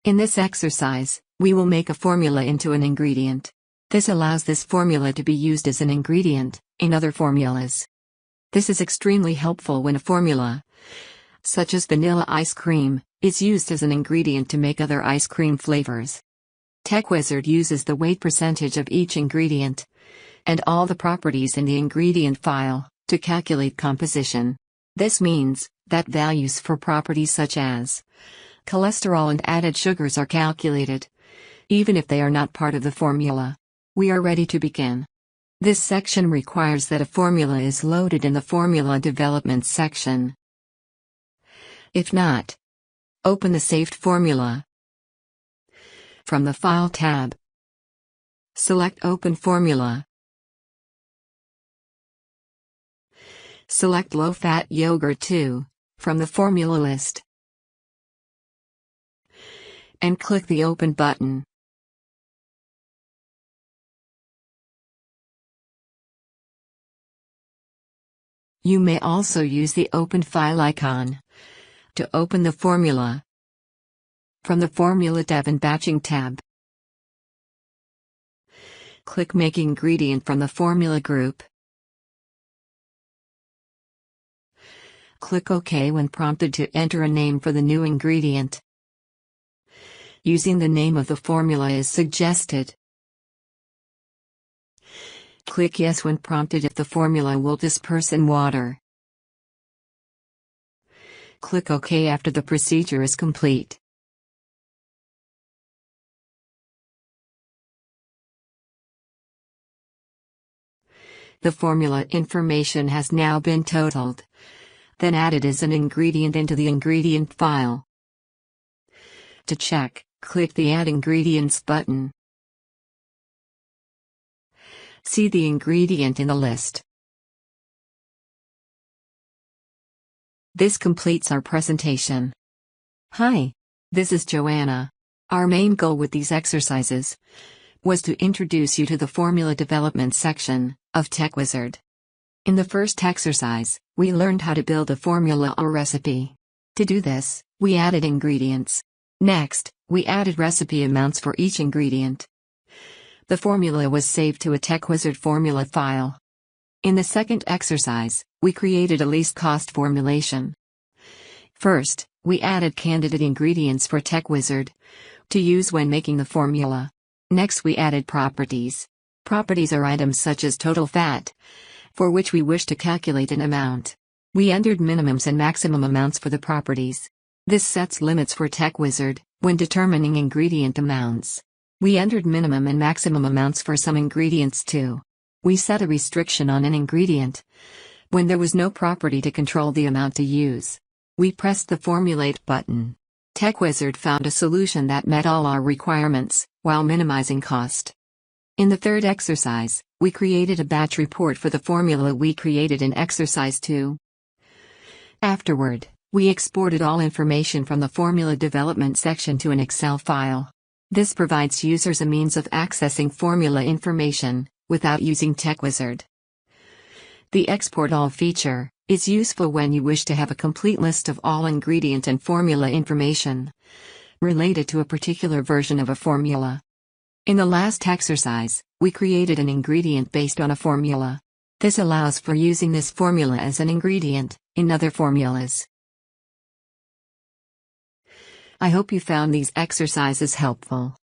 In this exercise, we will make a formula into an ingredient. This allows this formula to be used as an ingredient in other formulas. This is extremely helpful when a formula, such as vanilla ice cream, is used as an ingredient to make other ice cream flavors. TechWizard uses the weight percentage of each ingredient and all the properties in the ingredient file to calculate composition. This means that values for properties such as cholesterol and added sugars are calculated, even if they are not part of the formula. We are ready to begin. This section requires that a formula is loaded in the Formula Development section. If not, open the saved formula. From the File tab, select Open Formula. Select Low-Fat Yogurt 2 from the formula list and click the Open button. You may also use the Open File icon to open the formula. From the Formula Dev and Batching tab, click Make Ingredient from the Formula group. Click OK when prompted to enter a name for the new ingredient. Using the name of the formula is suggested. Click Yes when prompted if the formula will disperse in water. Click OK after the procedure is complete. The formula information has now been totaled, then added as an ingredient into the ingredient file. To check, click the Add Ingredients button. See the ingredient in the list. This completes our presentation. Hi, this is Joanna. Our main goal with these exercises was to introduce you to the formula development section of TechWizard. In the first exercise, we learned how to build a formula or recipe. To do this, we added ingredients. Next, we added recipe amounts for each ingredient. The formula was saved to a TechWizard formula file. In the second exercise, we created a least cost formulation. First, we added candidate ingredients for TechWizard to use when making the formula. Next, we added properties. Properties are items such as total fat, for which we wish to calculate an amount. We entered minimums and maximum amounts for the properties. This sets limits for TechWizard when determining ingredient amounts. We entered minimum and maximum amounts for some ingredients too. We set a restriction on an ingredient when there was no property to control the amount to use. We pressed the Formulate button. TechWizard found a solution that met all our requirements while minimizing cost. In the third exercise, we created a batch report for the formula we created in exercise 2. Afterward, we exported all information from the formula development section to an Excel file. This provides users a means of accessing formula information without using TechWizard. The Export All feature is useful when you wish to have a complete list of all ingredient and formula information related to a particular version of a formula. In the last exercise, we created an ingredient based on a formula. This allows for using this formula as an ingredient in other formulas. I hope you found these exercises helpful.